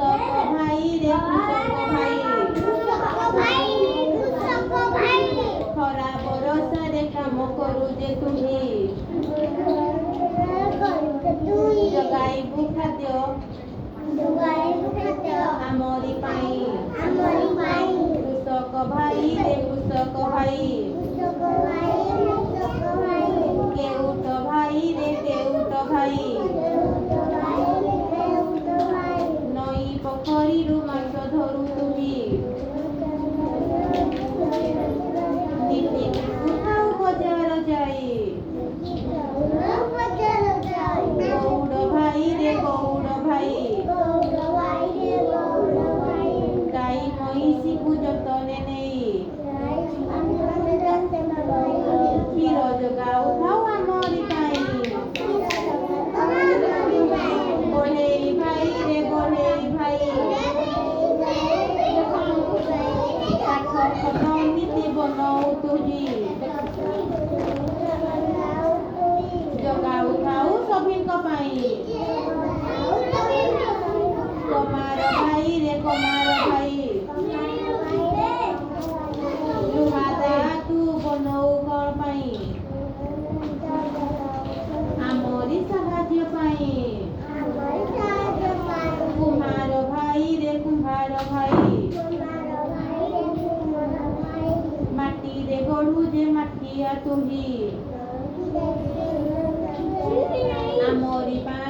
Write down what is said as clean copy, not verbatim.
ଭାଇ ରେ କୃଷକ ଭାଇ ଖରା ବରଷାରେ କାମ କରୁ ଯେ ତୁହି ଜଗାଇବୁ ଖାଦ୍ୟ ଆମରି ପାଇଁ କୃଷକ ଭାଇ ରେ କୃଷକ ଭାଇ କେଉଟ ଭାଇ ରେ କେଉଟ ଭାଇ ନଈ ପୋଖରୀରୁ ମାଛ ଧରୁ ତୁହି ନିତିକୁ ଖାଉ ବଜାର ଯାଇ ଗୌଡ଼ ଭାଇ ରେ ଗୌଡ଼ ଭାଇ ଗାଈ ମଇଁଷିକୁ ଯତନେ ନେଇ କ୍ଷୀର ଯୋଗାଉଥାଉ ଆମରି ପାଇଁ ବଢ଼େଇ ଭାଇ ରେ ବଢ଼େଇ ଭାଇ କାଠ ଖଟ ନୀତି ବନଉ ତୁହି ଜଗାଉଥାଉ ସଭିଙ୍କ ପାଇଁ କମାର ଭାଇ ରେ କମାର ଭାଇ ଲୁହା ଦାତୁ ବନଉ କ'ଣ ପାଇଁ ଆମରି ସାହାଯ୍ୟ ପାଇଁ କୁମ୍ଭାର ଭାଇ ରେ କୁମ୍ଭାର ଭାଇ ମାଟିରେ ଗଢ଼ୁ ଯେ ମାଠିଆ ତୁହି ଆମରି ପାଇଁ